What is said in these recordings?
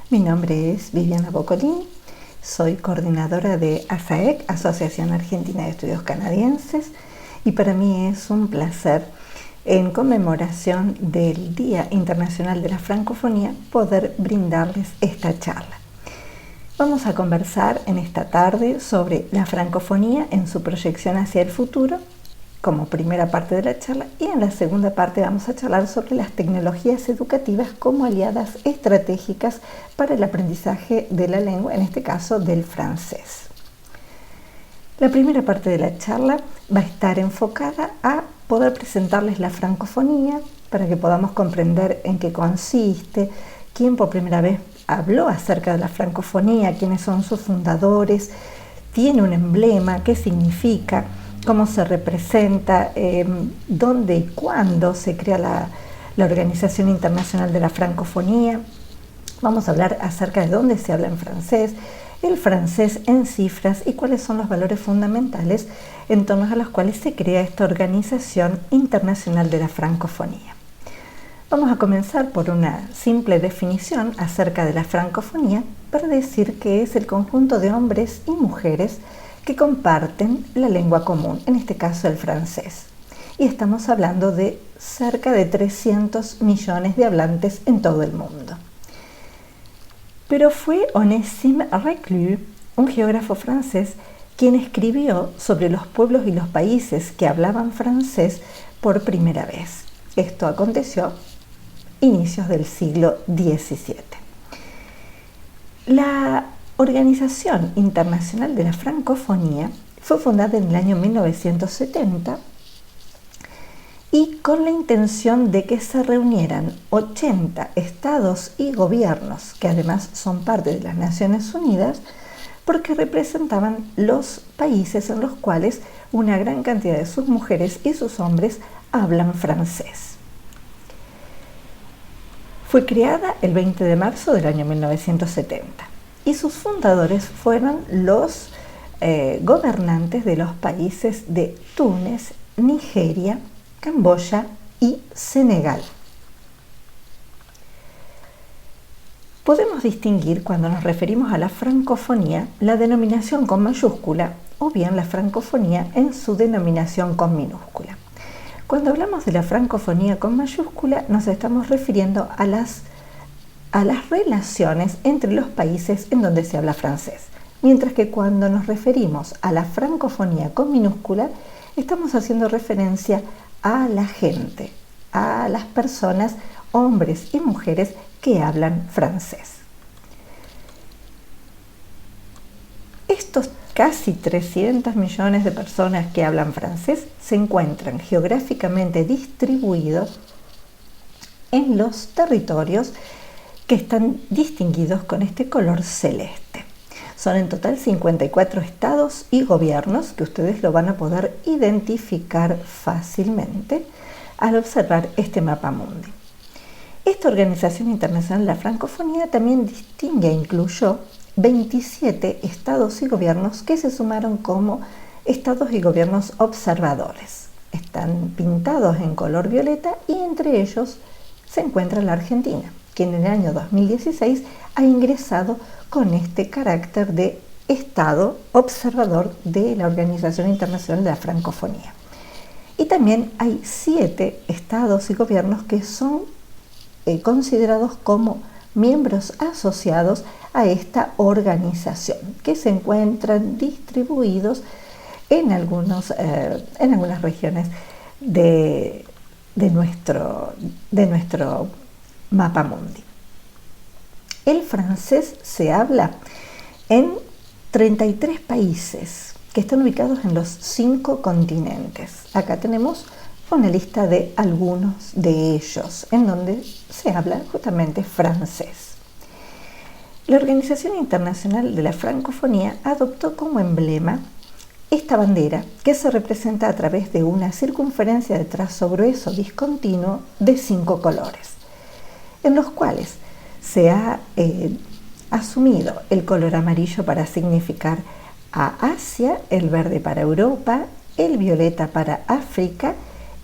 Mi nombre es Viviana Boccolini, soy coordinadora de ASAEC, Asociación Argentina de Estudios Canadienses, y para mí es un placer, en conmemoración del Día Internacional de la Francofonía, poder brindarles esta charla. Vamos a conversar en esta tarde sobre la francofonía en su proyección hacia el futuro, como primera parte de la charla, y en la segunda parte vamos a charlar sobre las tecnologías educativas como aliadas estratégicas para el aprendizaje de la lengua, en este caso del francés. La primera parte de la charla va a estar enfocada a poder presentarles la francofonía para que podamos comprender en qué consiste, quién por primera vez habló acerca de la francofonía, quiénes son sus fundadores, tiene un emblema, qué significa, cómo se representa, dónde y cuándo se crea la Organización Internacional de la Francofonía. Vamos a hablar acerca de dónde se habla en francés, el francés en cifras y cuáles son los valores fundamentales en torno a los cuales se crea esta Organización Internacional de la Francofonía. Vamos a comenzar por una simple definición acerca de la francofonía para decir que es el conjunto de hombres y mujeres que comparten la lengua común, en este caso el francés. Y estamos hablando de cerca de 300 millones de hablantes en todo el mundo. Pero fue Onésime Reclus, un geógrafo francés, quien escribió sobre los pueblos y los países que hablaban francés por primera vez. Esto aconteció a inicios del siglo XVII. La Organización Internacional de la Francofonía fue fundada en el año 1970 y con la intención de que se reunieran 80 estados y gobiernos, que además son parte de las Naciones Unidas, porque representaban los países en los cuales una gran cantidad de sus mujeres y sus hombres hablan francés. Fue creada el 20 de marzo del año 1970 y sus fundadores fueron los gobernantes de los países de Túnez, Nigeria, Camboya y Senegal. Podemos distinguir, cuando nos referimos a la francofonía, la denominación con mayúscula o bien la francofonía en su denominación con minúscula. Cuando hablamos de la francofonía con mayúscula, nos estamos refiriendo a las relaciones entre los países en donde se habla francés, mientras que cuando nos referimos a la francofonía con minúscula, estamos haciendo referencia a la gente, a las personas, hombres y mujeres que hablan francés. Estos casi 300 millones de personas que hablan francés se encuentran geográficamente distribuidos en los territorios que están distinguidos con este color celeste. Son en total 54 estados y gobiernos que ustedes lo van a poder identificar fácilmente al observar este mapa mundi. Esta Organización Internacional de la Francofonía también distingue e incluyó 27 estados y gobiernos que se sumaron como estados y gobiernos observadores. Están pintados en color violeta y entre ellos se encuentra la Argentina, que en el año 2016 ha ingresado con este carácter de Estado observador de la Organización Internacional de la Francofonía. Y también hay 7 estados y gobiernos que son considerados como miembros asociados a esta organización, que se encuentran distribuidos en algunas regiones de nuestro mapa mundi. El francés se habla en 33 países que están ubicados en los 5 continentes. Acá tenemos una lista de algunos de ellos, en donde se habla justamente francés. La Organización Internacional de la Francofonía adoptó como emblema esta bandera, que se representa a través de una circunferencia de trazo grueso discontinuo de 5 colores, en los cuales se ha asumido el color amarillo para significar a Asia, el verde para Europa, el violeta para África,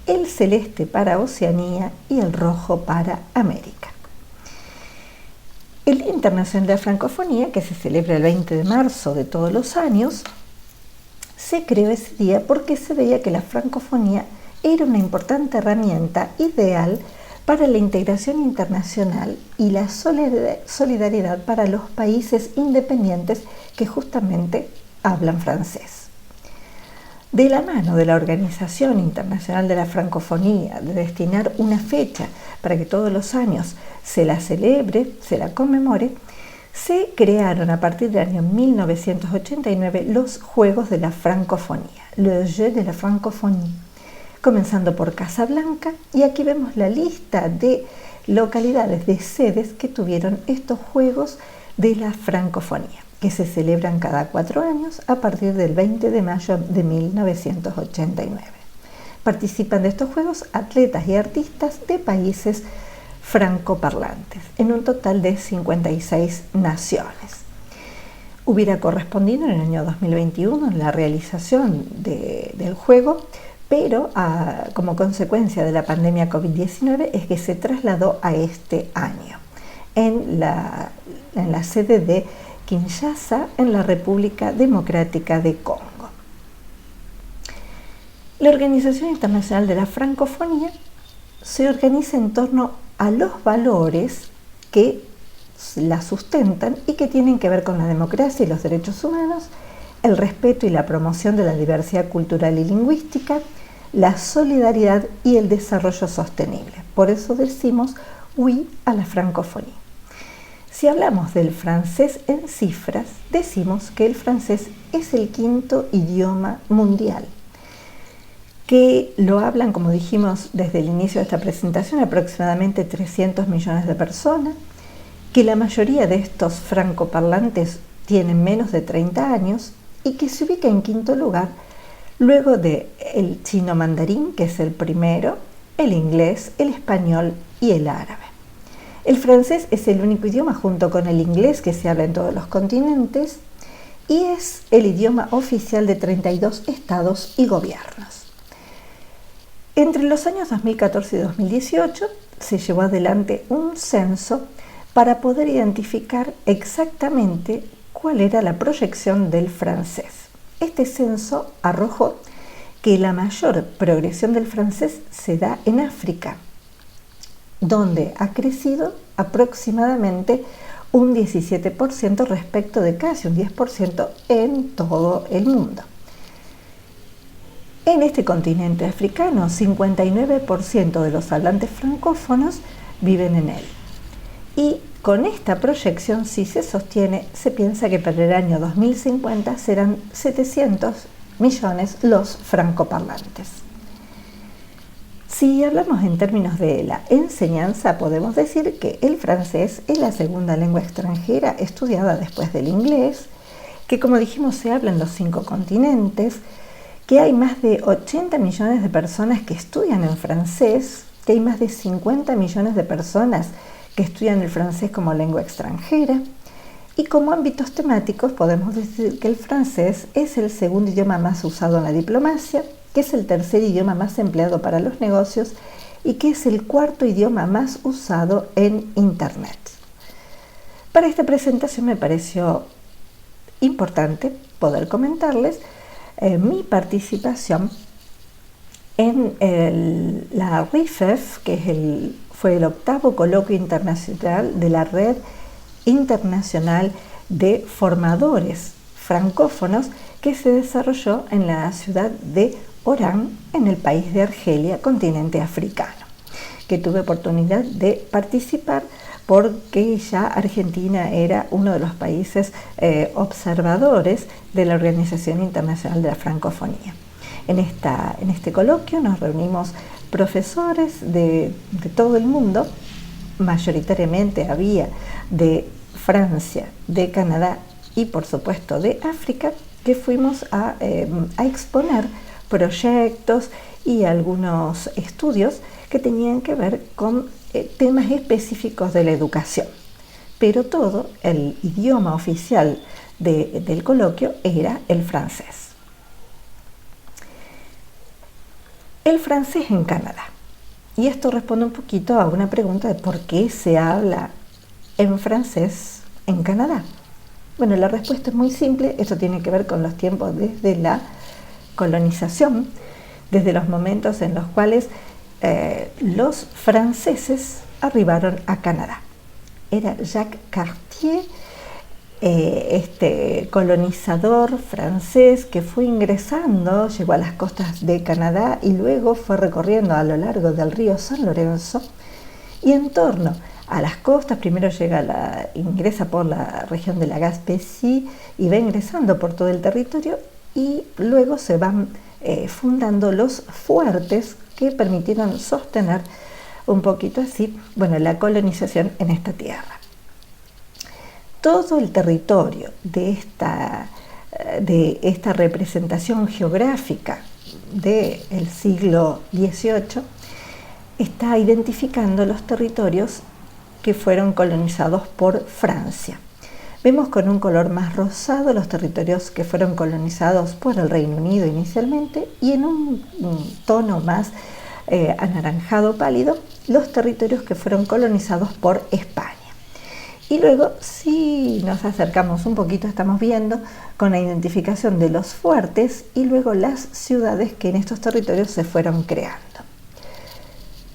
el celeste para Oceanía y el rojo para América. El Día Internacional de la Francofonía, que se celebra el 20 de marzo de todos los años, se creó ese día porque se veía que la francofonía era una importante herramienta ideal para la integración internacional y la solidaridad para los países independientes que justamente hablan francés. De la mano de la Organización Internacional de la Francofonía, de destinar una fecha para que todos los años se la celebre, se la conmemore, se crearon a partir del año 1989 los Juegos de la Francofonía, le Jeux de la Francophonie, comenzando por Casablanca, y aquí vemos la lista de localidades, de sedes que tuvieron estos Juegos de la Francofonía, que se celebran cada 4 años a partir del 20 de mayo de 1989. Participan de estos Juegos atletas y artistas de países francoparlantes, en un total de 56 naciones. Hubiera correspondido en el año 2021 la realización del juego, pero como consecuencia de la pandemia COVID-19 es que se trasladó a este año, en la sede de Kinshasa, en la República Democrática de Congo. La Organización Internacional de la Francofonía se organiza en torno a los valores que la sustentan y que tienen que ver con la democracia y los derechos humanos, el respeto y la promoción de la diversidad cultural y lingüística, la solidaridad y el desarrollo sostenible. Por eso decimos oui a la francofonía. Si hablamos del francés en cifras, decimos que el francés es el 5º idioma mundial, que lo hablan, como dijimos desde el inicio de esta presentación, aproximadamente 300 millones de personas, que la mayoría de estos francoparlantes tienen menos de 30 años y que se ubica en 5º lugar luego del chino mandarín, que es el primero, el inglés, el español y el árabe. El francés es el único idioma junto con el inglés que se habla en todos los continentes y es el idioma oficial de 32 estados y gobiernos. Entre los años 2014 y 2018 se llevó adelante un censo para poder identificar exactamente cuál era la proyección del francés. Este censo arrojó que la mayor progresión del francés se da en África, donde ha crecido aproximadamente un 17% respecto de casi un 10% en todo el mundo. En este continente africano, 59% de los hablantes francófonos viven en él. Y con esta proyección, si se sostiene, se piensa que para el año 2050 serán 700 millones los francoparlantes. Si hablamos en términos de la enseñanza, podemos decir que el francés es la segunda lengua extranjera estudiada después del inglés, que como dijimos se habla en los 5 continentes, que hay más de 80 millones de personas que estudian en francés, que hay más de 50 millones de personas que estudian el francés como lengua extranjera, y como ámbitos temáticos podemos decir que el francés es el segundo idioma más usado en la diplomacia, que es el tercer idioma más empleado para los negocios y que es el 4º idioma más usado en Internet. Para esta presentación me pareció importante poder comentarles mi participación en la RIFEF, que fue el 8º coloquio internacional de la Red Internacional de Formadores Francófonos, que se desarrolló en la ciudad de Orán, en el país de Argelia, continente africano, que tuve oportunidad de participar porque ya Argentina era uno de los países observadores de la Organización Internacional de la Francofonía. En este coloquio nos reunimos profesores de todo el mundo, mayoritariamente había de Francia, de Canadá y por supuesto de África, que fuimos a exponer proyectos y algunos estudios que tenían que ver con temas específicos de la educación. Pero todo, el idioma oficial del coloquio era el francés. El francés en Canadá. Y esto responde un poquito a una pregunta de por qué se habla en francés en Canadá? Bueno, la respuesta es muy simple. Esto tiene que ver con los tiempos desde la colonización, desde los momentos en los cuales los franceses arribaron a Canadá. Era Jacques Cartier, este colonizador francés que fue ingresando, llegó a las costas de Canadá y luego fue recorriendo a lo largo del río San Lorenzo, y en torno a las costas primero ingresa por la región de la Gaspésie y va ingresando por todo el territorio, y luego se van fundando los fuertes que permitieron sostener un poquito así, bueno, la colonización en esta tierra. Todo el territorio de esta representación geográfica del siglo XVIII está identificando los territorios que fueron colonizados por Francia. Vemos con un color más rosado los territorios que fueron colonizados por el Reino Unido inicialmente, y en un tono más anaranjado pálido los territorios que fueron colonizados por España. Y luego, si nos acercamos un poquito, estamos viendo con la identificación de los fuertes y luego las ciudades que en estos territorios se fueron creando.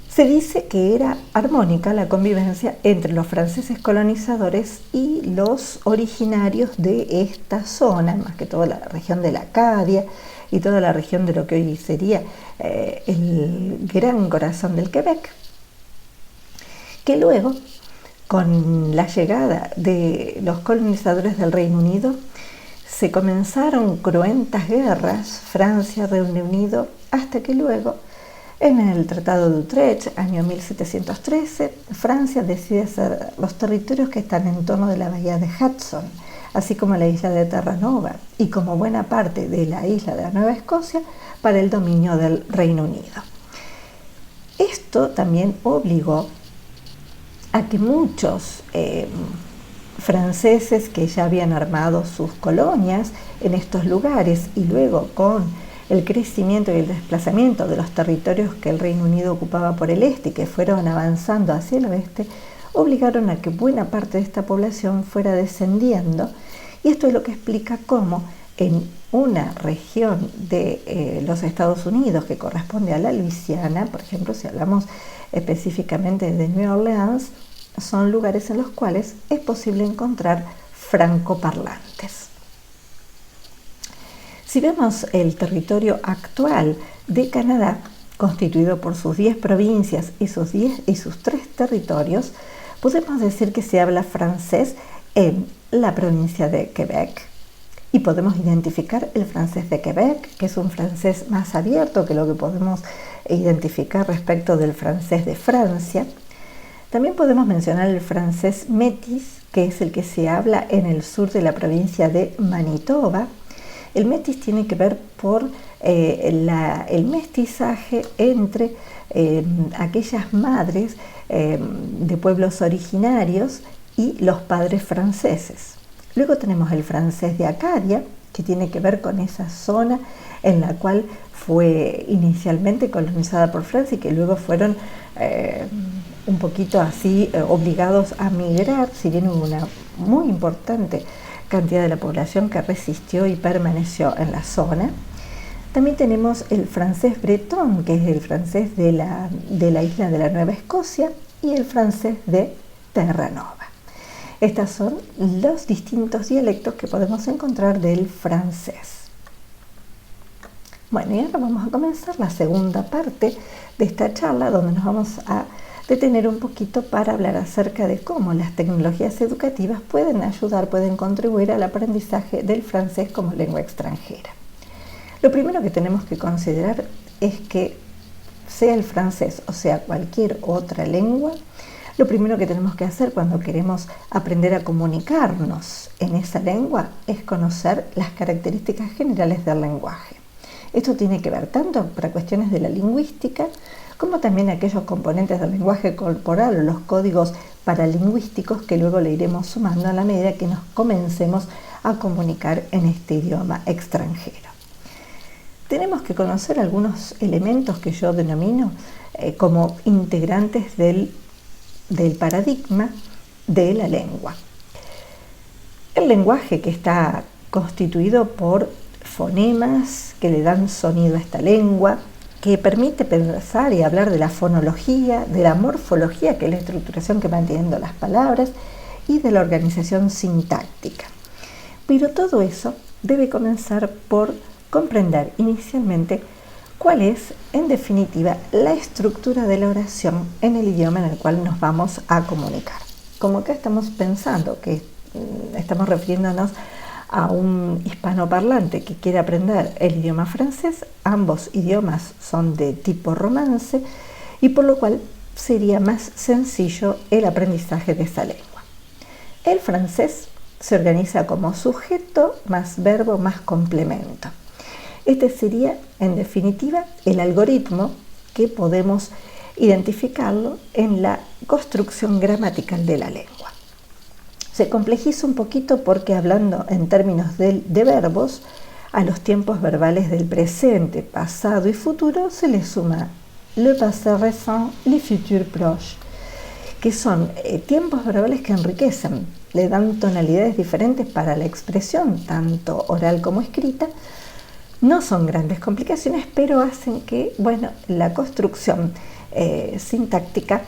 Se dice que era armónica la convivencia entre los franceses colonizadores y los originarios de esta zona, más que toda la región de la Acadia y toda la región de lo que hoy sería el gran corazón del Quebec, que luego, con la llegada de los colonizadores del Reino Unido, se comenzaron cruentas guerras, Francia, Reino Unido, hasta que luego, en el Tratado de Utrecht, año 1713, Francia decide hacer los territorios que están en torno de la bahía de Hudson, así como la isla de Terranova y como buena parte de la isla de la Nueva Escocia, para el dominio del Reino Unido. Esto también obligó a que muchos franceses que ya habían armado sus colonias en estos lugares, y luego con el crecimiento y el desplazamiento de los territorios que el Reino Unido ocupaba por el este y que fueron avanzando hacia el oeste, obligaron a que buena parte de esta población fuera descendiendo, y esto es lo que explica cómo en una región de los Estados Unidos que corresponde a la Luisiana, por ejemplo, si hablamos específicamente de New Orleans, son lugares en los cuales es posible encontrar francoparlantes. Si vemos el territorio actual de Canadá, constituido por sus 10 provincias y sus 3 territorios, podemos decir que se habla francés en la provincia de Quebec, y podemos identificar el francés de Quebec, que es un francés más abierto que lo que podemos identificar respecto del francés de Francia. También podemos mencionar el francés métis, que es el que se habla en el sur de la provincia de Manitoba. El métis tiene que ver por el mestizaje entre aquellas madres de pueblos originarios y los padres franceses. Luego tenemos el francés de Acadia, que tiene que ver con esa zona en la cual fue inicialmente colonizada por Francia y que luego fueron un poquito así obligados a migrar, si bien hubo una muy importante cantidad de la población que resistió y permaneció en la zona. También tenemos el francés bretón, que es el francés de la isla de la Nueva Escocia, y el francés de Terranova. Estos son los distintos dialectos que podemos encontrar del francés. Bueno, y ahora vamos a comenzar la segunda parte de esta charla, donde nos vamos a detener un poquito para hablar acerca de cómo las tecnologías educativas pueden ayudar, pueden contribuir al aprendizaje del francés como lengua extranjera. Lo primero que tenemos que considerar es que, sea el francés o sea cualquier otra lengua, lo primero que tenemos que hacer cuando queremos aprender a comunicarnos en esa lengua es conocer las características generales del lenguaje. Esto tiene que ver tanto para cuestiones de la lingüística, como también aquellos componentes del lenguaje corporal o los códigos paralingüísticos que luego le iremos sumando a la medida que nos comencemos a comunicar en este idioma extranjero. Tenemos que conocer algunos elementos que yo denomino como integrantes del paradigma de la lengua. El lenguaje, que está constituido por fonemas que le dan sonido a esta lengua, que permite pensar y hablar de la fonología, de la morfología, que es la estructuración que van teniendo las palabras, y de la organización sintáctica. Pero todo eso debe comenzar por comprender inicialmente cuál es, en definitiva, la estructura de la oración en el idioma en el cual nos vamos a comunicar. Como acá estamos pensando que estamos refiriéndonos a un hispanoparlante que quiere aprender el idioma francés, ambos idiomas son de tipo romance y por lo cual sería más sencillo el aprendizaje de esa lengua. El francés se organiza como sujeto más verbo más complemento. Este sería, en definitiva, el algoritmo que podemos identificarlo en la construcción gramatical de la lengua. Se complejiza un poquito porque, hablando en términos de verbos, a los tiempos verbales del presente, pasado y futuro se le suma le passé récent, le futur proche, que son tiempos verbales que enriquecen, le dan tonalidades diferentes para la expresión, tanto oral como escrita. No son grandes complicaciones, pero hacen que, la construcción sintáctica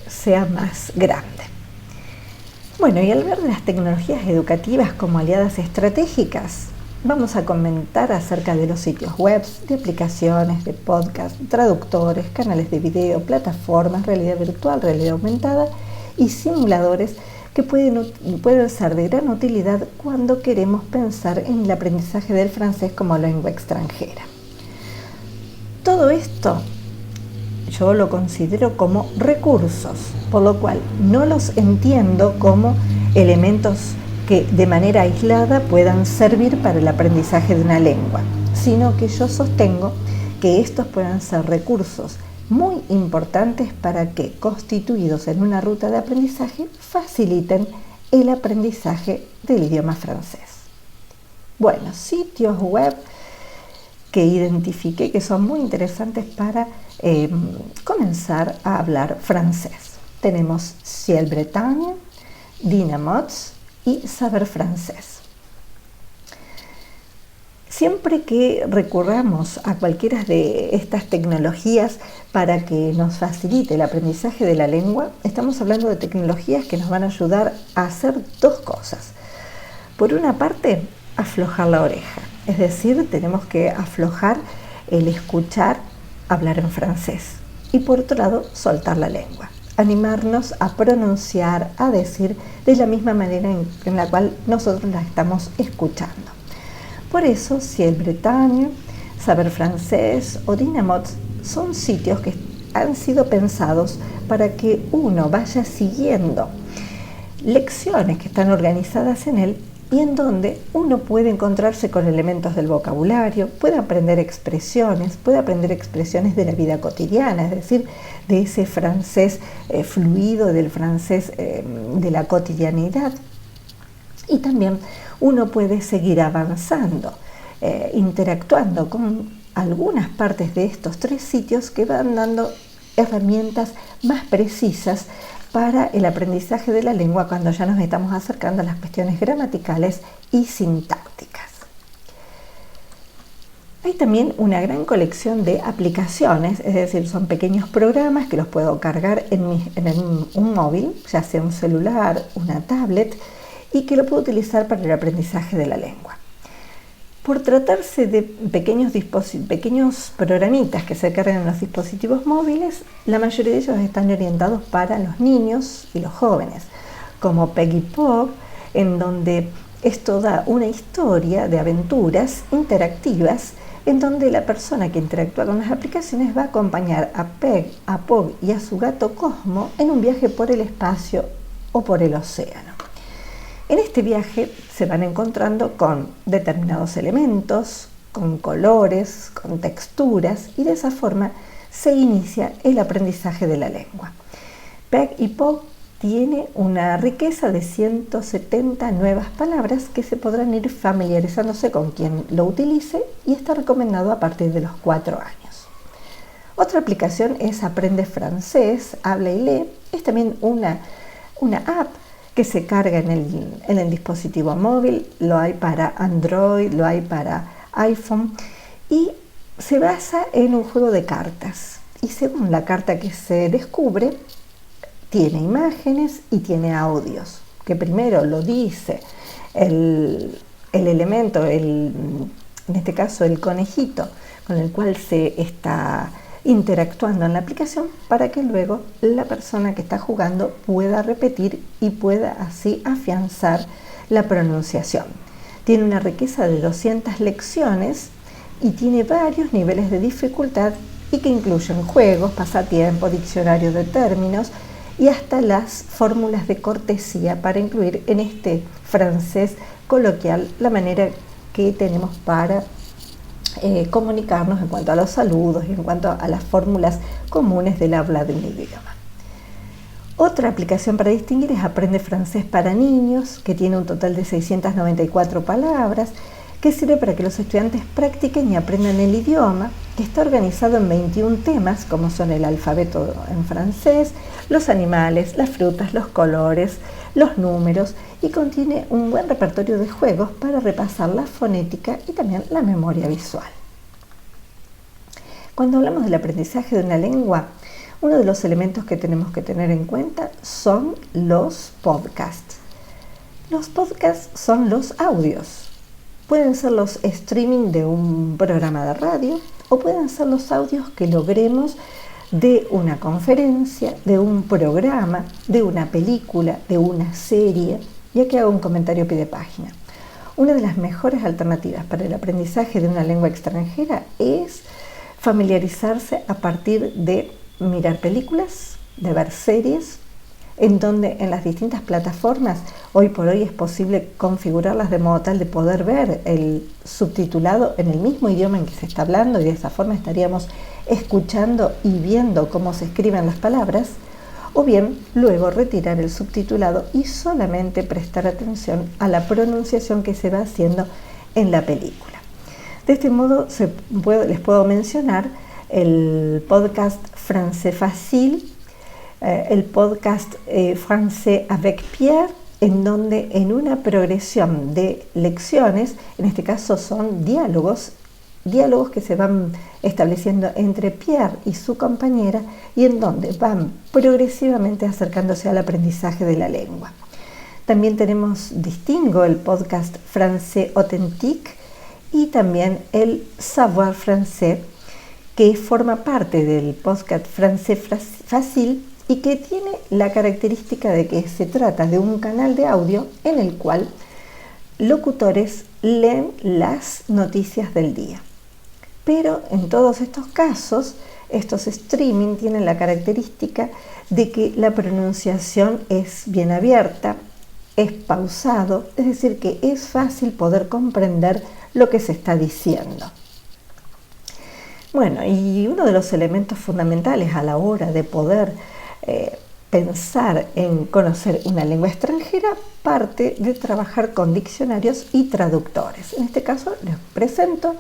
sea más grande. Y al ver de las tecnologías educativas como aliadas estratégicas, vamos a comentar acerca de los sitios web, de aplicaciones, de podcast, traductores, canales de video, plataformas, realidad virtual, realidad aumentada y simuladores que pueden ser de gran utilidad cuando queremos pensar en el aprendizaje del francés como lengua extranjera. Todo esto yo lo considero como recursos, por lo cual no los entiendo como elementos que de manera aislada puedan servir para el aprendizaje de una lengua, sino que yo sostengo que estos puedan ser recursos muy importantes para que, constituidos en una ruta de aprendizaje, faciliten el aprendizaje del idioma francés. Sitios web que identifiqué que son muy interesantes para comenzar a hablar francés. Tenemos Ciel Bretagne, Dynamods y Saber Francés. Siempre que recurramos a cualquiera de estas tecnologías para que nos facilite el aprendizaje de la lengua, estamos hablando de tecnologías que nos van a ayudar a hacer dos cosas. Por una parte, aflojar la oreja, es decir, tenemos que aflojar el escuchar hablar en francés y por otro lado, soltar la lengua, animarnos a pronunciar, a decir de la misma manera en la cual nosotros la estamos escuchando. Por eso, Ciel Bretagne, Saber Francés o Dynamods son sitios que han sido pensados para que uno vaya siguiendo lecciones que están organizadas en él y en donde uno puede encontrarse con elementos del vocabulario, puede aprender expresiones de la vida cotidiana, es decir, de ese francés fluido, del francés de la cotidianidad. Y también uno puede seguir avanzando, interactuando con algunas partes de estos tres sitios que van dando herramientas más precisas para el aprendizaje de la lengua cuando ya nos estamos acercando a las cuestiones gramaticales y sintácticas. Hay también una gran colección de aplicaciones, es decir, son pequeños programas que los puedo cargar en un móvil, ya sea un celular, una tablet, y que lo puedo utilizar para el aprendizaje de la lengua. Por tratarse de pequeños programitas que se cargan en los dispositivos móviles, la mayoría de ellos están orientados para los niños y los jóvenes, como Peg & Pog, en donde es toda una historia de aventuras interactivas en donde la persona que interactúa con las aplicaciones va a acompañar a Peg, a Pog y a su gato Cosmo en un viaje por el espacio o por el océano. En este viaje se van encontrando con determinados elementos, con colores, con texturas y de esa forma se inicia el aprendizaje de la lengua. Peg & Pog tiene una riqueza de 170 nuevas palabras que se podrán ir familiarizándose con quien lo utilice y está recomendado a partir de los 4 años. Otra aplicación es Aprende Francés, Habla y Lee. Es también una app que se carga en el dispositivo móvil, lo hay para Android, lo hay para iPhone y se basa en un juego de cartas. Y según la carta que se descubre, tiene imágenes y tiene audios, que primero lo dice el elemento, en este caso el conejito, con el cual se está interactuando en la aplicación, para que luego la persona que está jugando pueda repetir y pueda así afianzar la pronunciación. Tiene una riqueza de 200 lecciones y tiene varios niveles de dificultad y que incluyen juegos, pasatiempos, diccionarios de términos y hasta las fórmulas de cortesía para incluir en este francés coloquial la manera que tenemos para comunicarnos en cuanto a los saludos y en cuanto a las fórmulas comunes del habla del idioma. Otra aplicación para distinguir es Aprende Francés para Niños, que tiene un total de 694 palabras, que sirve para que los estudiantes practiquen y aprendan el idioma, que está organizado en 21 temas, como son el alfabeto en francés, los animales, las frutas, los colores, los números, y contiene un buen repertorio de juegos para repasar la fonética y también la memoria visual. Cuando hablamos del aprendizaje de una lengua, uno de los elementos que tenemos que tener en cuenta son los podcasts. Los podcasts son los audios. Pueden ser los streaming de un programa de radio o pueden ser los audios que logremos de una conferencia, de un programa, de una película, de una serie. Y aquí hago un comentario a pie de página. Una de las mejores alternativas para el aprendizaje de una lengua extranjera es familiarizarse a partir de mirar películas, de ver series, en donde en las distintas plataformas hoy por hoy es posible configurarlas de modo tal de poder ver el subtitulado en el mismo idioma en que se está hablando, y de esa forma estaríamos escuchando y viendo cómo se escriben las palabras, o bien luego retirar el subtitulado y solamente prestar atención a la pronunciación que se va haciendo en la película. De este modo les puedo mencionar el podcast Français Facile, el podcast Français avec Pierre, en donde en una progresión de lecciones, en este caso son diálogos que se van estableciendo entre Pierre y su compañera y en donde van progresivamente acercándose al aprendizaje de la lengua. También distingo el podcast Français Authentique y también el Savoir Français, que forma parte del podcast Français Facile y que tiene la característica de que se trata de un canal de audio en el cual locutores leen las noticias del día. Pero en todos estos casos, estos streaming tienen la característica de que la pronunciación es bien abierta, es pausado, es decir, que es fácil poder comprender lo que se está diciendo. Bueno, y uno de los elementos fundamentales a la hora de poder pensar en conocer una lengua extranjera parte de trabajar con diccionarios y traductores. En este caso les presento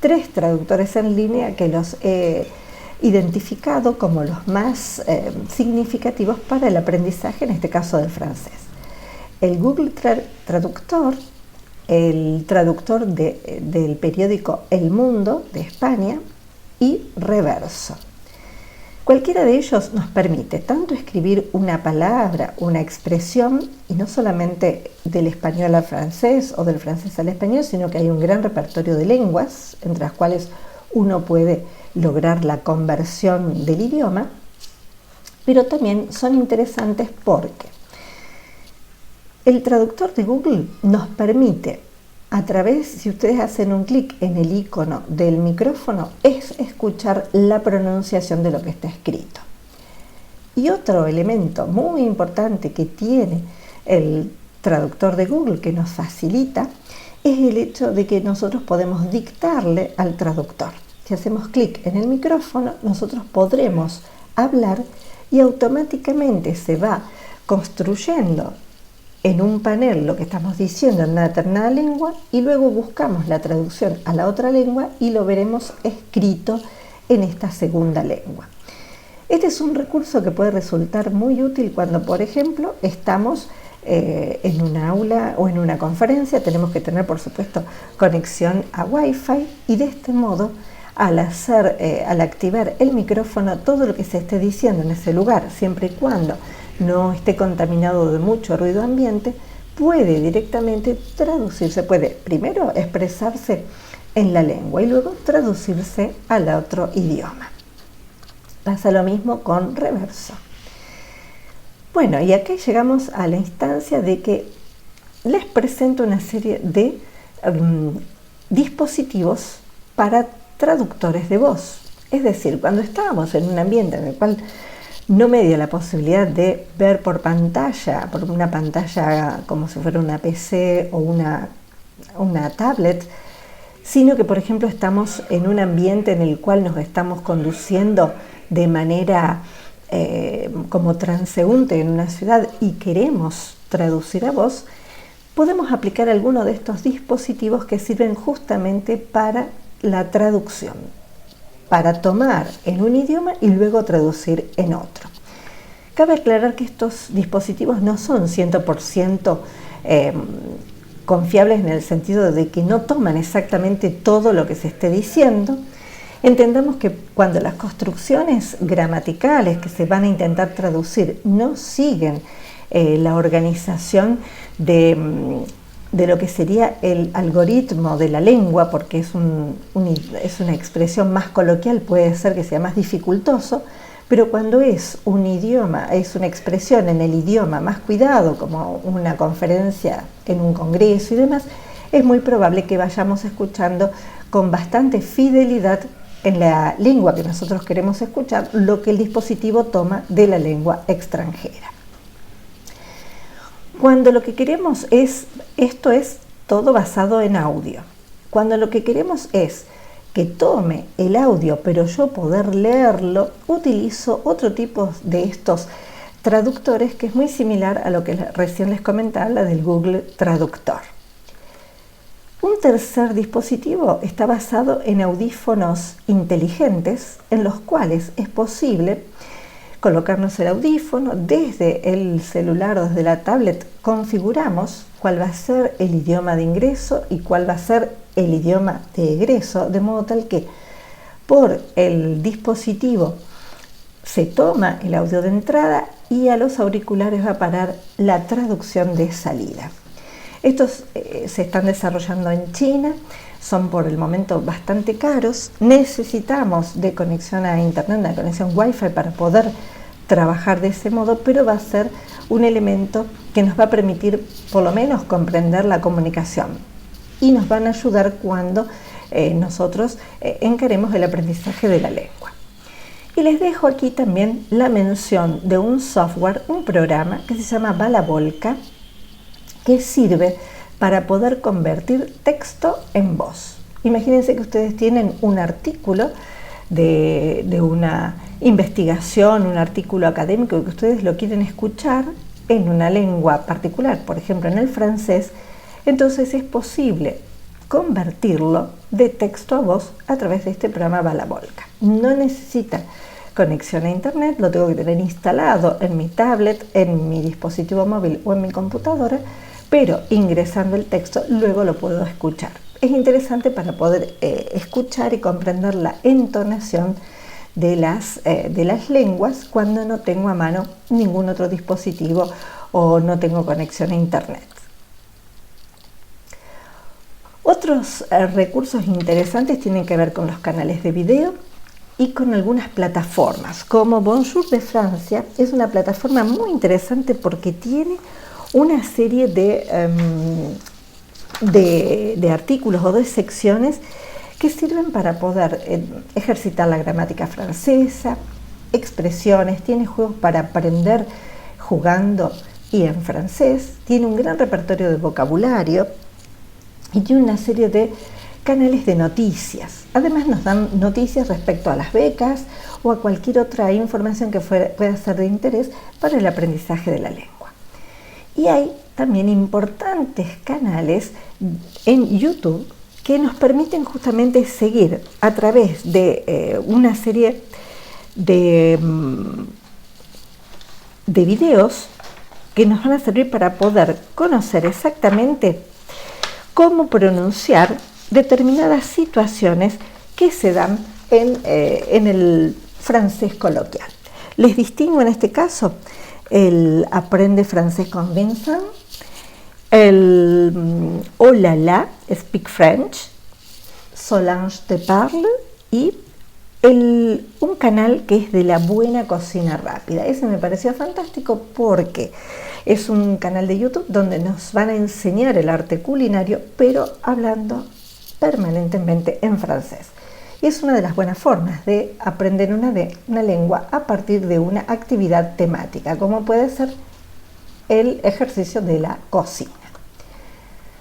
3 traductores en línea que los he identificado como los más significativos para el aprendizaje, en este caso del francés. El Google Traductor, el traductor del periódico El Mundo de España y Reverso. Cualquiera de ellos nos permite tanto escribir una palabra, una expresión, y no solamente del español al francés o del francés al español, sino que hay un gran repertorio de lenguas, entre las cuales uno puede lograr la conversión del idioma, pero también son interesantes porque el traductor de Google nos permite, a través, si ustedes hacen un clic en el icono del micrófono, es escuchar la pronunciación de lo que está escrito. Y otro elemento muy importante que tiene el traductor de Google que nos facilita es el hecho de que nosotros podemos dictarle al traductor. Si hacemos clic en el micrófono, nosotros podremos hablar y automáticamente se va construyendo en un panel lo que estamos diciendo en una determinada lengua y luego buscamos la traducción a la otra lengua y lo veremos escrito en esta segunda lengua. Este es un recurso que puede resultar muy útil cuando, por ejemplo, estamos en un aula o en una conferencia, tenemos que tener, por supuesto, conexión a Wi-Fi, y de este modo, al activar el micrófono, todo lo que se esté diciendo en ese lugar, siempre y cuando no esté contaminado de mucho ruido ambiente, puede directamente traducirse, puede primero expresarse en la lengua y luego traducirse al otro idioma. Pasa lo mismo con reverso. Bueno, y aquí llegamos a la instancia de que les presento una serie de dispositivos para traductores de voz. Es decir, cuando estábamos en un ambiente en el cual no me dio la posibilidad de ver por una pantalla como si fuera una PC o una tablet, sino que, por ejemplo, estamos en un ambiente en el cual nos estamos conduciendo de manera como transeúnte en una ciudad y queremos traducir a voz, podemos aplicar alguno de estos dispositivos que sirven justamente para la traducción, para tomar en un idioma y luego traducir en otro. Cabe aclarar que estos dispositivos no son 100% confiables en el sentido de que no toman exactamente todo lo que se esté diciendo. Entendamos que cuando las construcciones gramaticales que se van a intentar traducir no siguen la organización de lo que sería el algoritmo de la lengua, porque es una expresión más coloquial, puede ser que sea más dificultoso, pero cuando es un idioma, es una expresión en el idioma más cuidado, como una conferencia en un congreso y demás, es muy probable que vayamos escuchando con bastante fidelidad en la lengua que nosotros queremos escuchar lo que el dispositivo toma de la lengua extranjera. Cuando lo que queremos esto es todo basado en audio. Cuando lo que queremos es que tome el audio, pero yo poder leerlo, utilizo otro tipo de estos traductores que es muy similar a lo que recién les comentaba, la del Google Traductor. Un tercer dispositivo está basado en audífonos inteligentes, en los cuales es posible colocarnos el audífono, desde el celular o desde la tablet configuramos cuál va a ser el idioma de ingreso y cuál va a ser el idioma de egreso, de modo tal que por el dispositivo se toma el audio de entrada y a los auriculares va a parar la traducción de salida. Estos se están desarrollando en China, son por el momento bastante caros, necesitamos de conexión a internet, una conexión Wi-Fi para poder trabajar de ese modo, pero va a ser un elemento que nos va a permitir por lo menos comprender la comunicación y nos van a ayudar cuando nosotros encaremos el aprendizaje de la lengua. Y les dejo aquí también la mención de un software, un programa que se llama Balabolka, que sirve para poder convertir texto en voz. Imagínense que ustedes tienen un artículo de una investigación, un artículo académico que ustedes lo quieren escuchar en una lengua particular, por ejemplo en el francés, entonces es posible convertirlo de texto a voz a través de este programa Balabolka. No necesita conexión a internet, lo tengo que tener instalado en mi tablet, en mi dispositivo móvil o en mi computadora, pero ingresando el texto luego lo puedo escuchar. Es interesante para poder escuchar y comprender la entonación de las lenguas cuando no tengo a mano ningún otro dispositivo o no tengo conexión a internet. Otros recursos interesantes tienen que ver con los canales de video y con algunas plataformas, como Bonjour de Francia. Es una plataforma muy interesante porque tiene una serie de artículos o de secciones que sirven para poder ejercitar la gramática francesa, expresiones, tiene juegos para aprender jugando y en francés, tiene un gran repertorio de vocabulario y tiene una serie de canales de noticias. Además nos dan noticias respecto a las becas o a cualquier otra información que pueda ser de interés para el aprendizaje de la lengua. Y hay también importantes canales en YouTube que nos permiten justamente seguir a través de una serie de videos que nos van a servir para poder conocer exactamente cómo pronunciar determinadas situaciones que se dan en el francés coloquial. Les distingo en este caso el Aprende francés con Vincent, el Oh la la, Speak French, Solange te parle y un canal que es de la buena cocina rápida. Ese me pareció fantástico porque es un canal de YouTube donde nos van a enseñar el arte culinario, pero hablando permanentemente en francés. Y es una de las buenas formas de aprender una lengua a partir de una actividad temática, como puede ser el ejercicio de la cocina.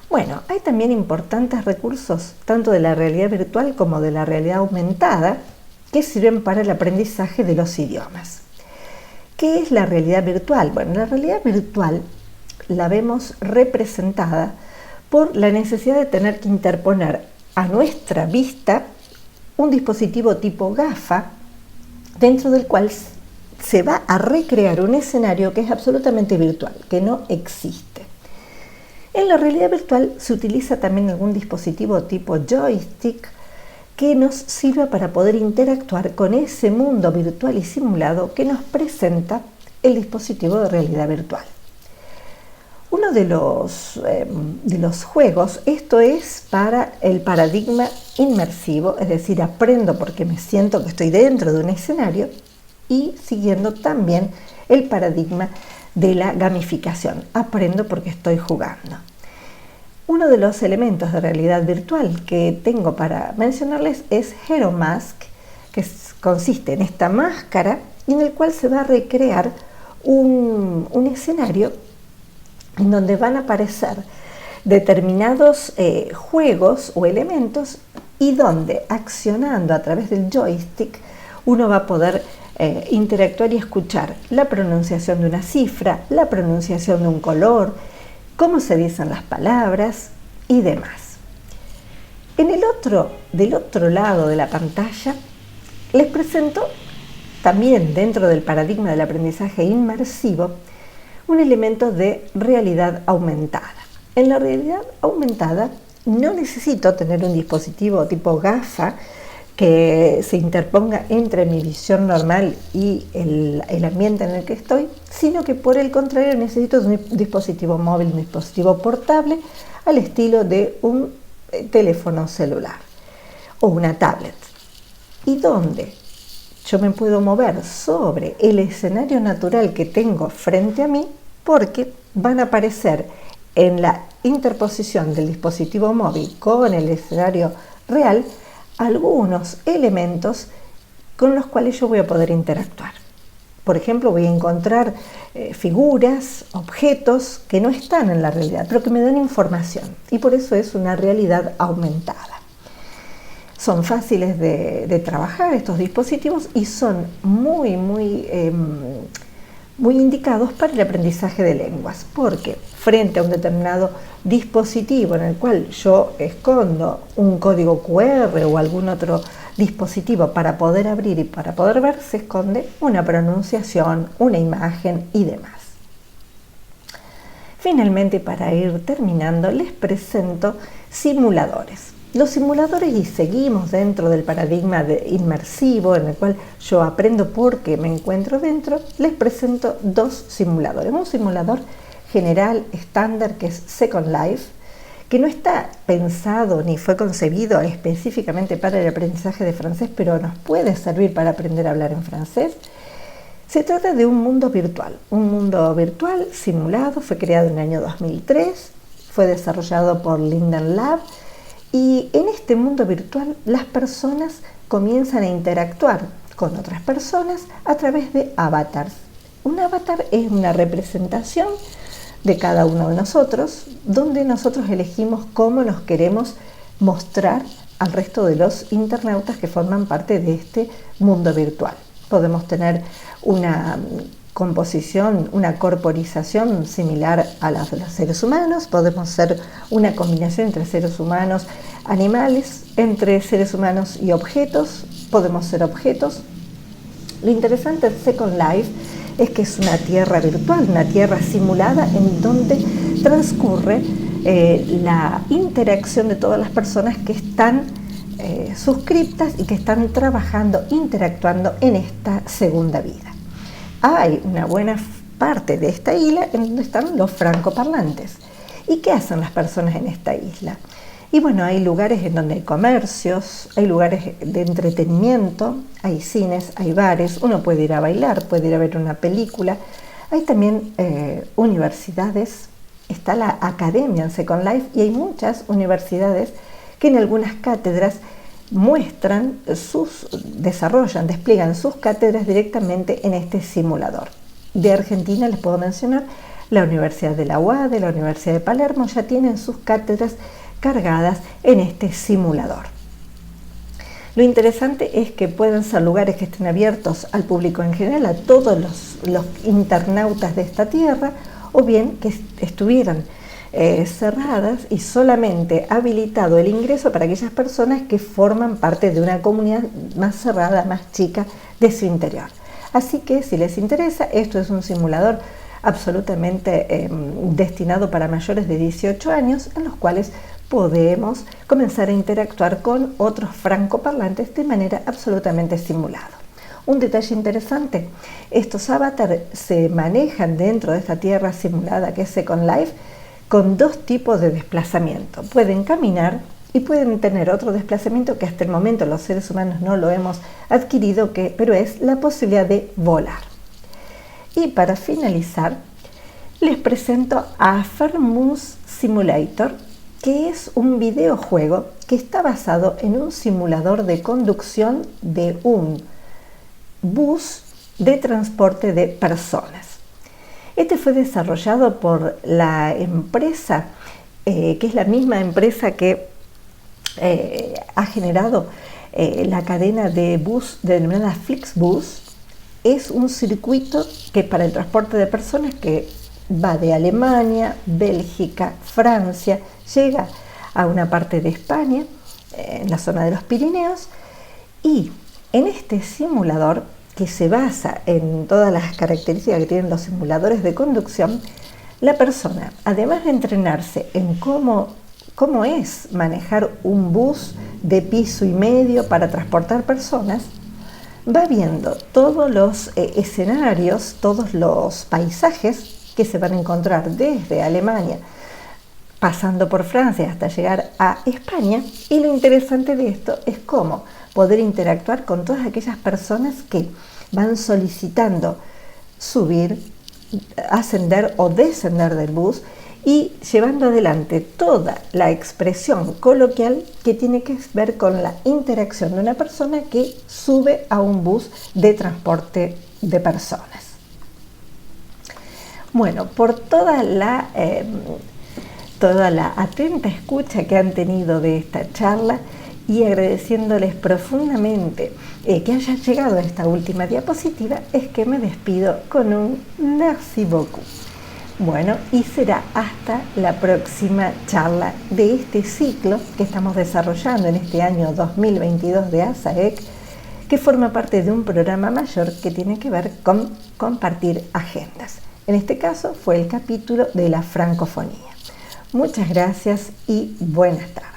Bueno, hay también importantes recursos, tanto de la realidad virtual como de la realidad aumentada, que sirven para el aprendizaje de los idiomas. ¿Qué es la realidad virtual? Bueno, la realidad virtual la vemos representada por la necesidad de tener que interponer a nuestra vista un dispositivo tipo gafa, dentro del cual se va a recrear un escenario que es absolutamente virtual, que no existe. En la realidad virtual se utiliza también algún dispositivo tipo joystick que nos sirva para poder interactuar con ese mundo virtual y simulado que nos presenta el dispositivo de realidad virtual. Uno de los juegos, esto es para el paradigma inmersivo, es decir, aprendo porque me siento que estoy dentro de un escenario, y siguiendo también el paradigma de la gamificación, aprendo porque estoy jugando. Uno de los elementos de realidad virtual que tengo para mencionarles es Hero Mask, que consiste en esta máscara y en el cual se va a recrear un escenario en donde van a aparecer determinados juegos o elementos y donde, accionando a través del joystick, uno va a poder interactuar y escuchar la pronunciación de una cifra, la pronunciación de un color, cómo se dicen las palabras y demás. Del otro lado de la pantalla, les presento también, dentro del paradigma del aprendizaje inmersivo, un elemento de realidad aumentada. En la realidad aumentada no necesito tener un dispositivo tipo gafa que se interponga entre mi visión normal y el ambiente en el que estoy, sino que por el contrario necesito un dispositivo móvil, un dispositivo portable al estilo de un teléfono celular o una tablet, y donde yo me puedo mover sobre el escenario natural que tengo frente a mí, porque van a aparecer en la interposición del dispositivo móvil con el escenario real algunos elementos con los cuales yo voy a poder interactuar. Por ejemplo, voy a encontrar figuras, objetos que no están en la realidad, pero que me dan información, y por eso es una realidad aumentada. Son fáciles de trabajar estos dispositivos y son muy indicados para el aprendizaje de lenguas, porque frente a un determinado dispositivo en el cual yo escondo un código QR o algún otro dispositivo para poder abrir y para poder ver, se esconde una pronunciación, una imagen y demás. Finalmente, para ir terminando, les presento simuladores. Los simuladores, y seguimos dentro del paradigma inmersivo en el cual yo aprendo porque me encuentro dentro, les presento dos simuladores. Un simulador general estándar que es Second Life, que no está pensado ni fue concebido específicamente para el aprendizaje de francés, pero nos puede servir para aprender a hablar en francés. Se trata de un mundo virtual simulado, fue creado en el año 2003, fue desarrollado por Linden Lab. Y en este mundo virtual las personas comienzan a interactuar con otras personas a través de avatars. Un avatar es una representación de cada uno de nosotros, donde nosotros elegimos cómo nos queremos mostrar al resto de los internautas que forman parte de este mundo virtual. Podemos tener una composición, una corporización similar a la de los seres humanos, podemos ser una combinación entre seres humanos, animales, entre seres humanos y objetos, podemos ser objetos. Lo interesante de Second Life es que es una tierra virtual, una tierra simulada en donde transcurre la interacción de todas las personas que están suscriptas y que están trabajando, interactuando en esta segunda vida. Hay una buena parte de esta isla en donde están los francoparlantes. ¿Y qué hacen las personas en esta isla? Y bueno, hay lugares en donde hay comercios, hay lugares de entretenimiento, hay cines, hay bares, uno puede ir a bailar, puede ir a ver una película. Hay también universidades, está la academia en Second Life y hay muchas universidades que en algunas cátedras despliegan sus cátedras directamente en este simulador. De Argentina les puedo mencionar la Universidad de la UADE, la Universidad de Palermo, ya tienen sus cátedras cargadas en este simulador. Lo interesante es que pueden ser lugares que estén abiertos al público en general, a todos los internautas de esta tierra, o bien que estuvieran cerradas y solamente habilitado el ingreso para aquellas personas que forman parte de una comunidad más cerrada, más chica de su interior. Así que si les interesa, esto es un simulador absolutamente destinado para mayores de 18 años, en los cuales podemos comenzar a interactuar con otros francoparlantes de manera absolutamente simulada. Un detalle interesante, estos avatars se manejan dentro de esta tierra simulada que es Second Life con dos tipos de desplazamiento. Pueden caminar y pueden tener otro desplazamiento que hasta el momento los seres humanos no lo hemos adquirido, pero es la posibilidad de volar. Y para finalizar, les presento a Famous Simulator, que es un videojuego que está basado en un simulador de conducción de un bus de transporte de personas. Este fue desarrollado por la empresa, que es la misma empresa que ha generado la cadena de bus denominada Flixbus. Es un circuito que para el transporte de personas que va de Alemania, Bélgica, Francia, llega a una parte de España, en la zona de los Pirineos, y en este simulador, que se basa en todas las características que tienen los simuladores de conducción, la persona, además de entrenarse en cómo es manejar un bus de piso y medio para transportar personas, va viendo todos los escenarios, todos los paisajes que se van a encontrar desde Alemania, pasando por Francia hasta llegar a España. Y lo interesante de esto es cómo poder interactuar con todas aquellas personas que van solicitando subir, ascender o descender del bus y llevando adelante toda la expresión coloquial que tiene que ver con la interacción de una persona que sube a un bus de transporte de personas. Bueno, por toda la atenta escucha que han tenido de esta charla y agradeciéndoles profundamente que hayan llegado a esta última diapositiva, es que me despido con un merci beaucoup. Bueno, y será hasta la próxima charla de este ciclo que estamos desarrollando en este año 2022 de ASAEC, que forma parte de un programa mayor que tiene que ver con compartir agendas. En este caso fue el capítulo de la francofonía. Muchas gracias y buenas tardes.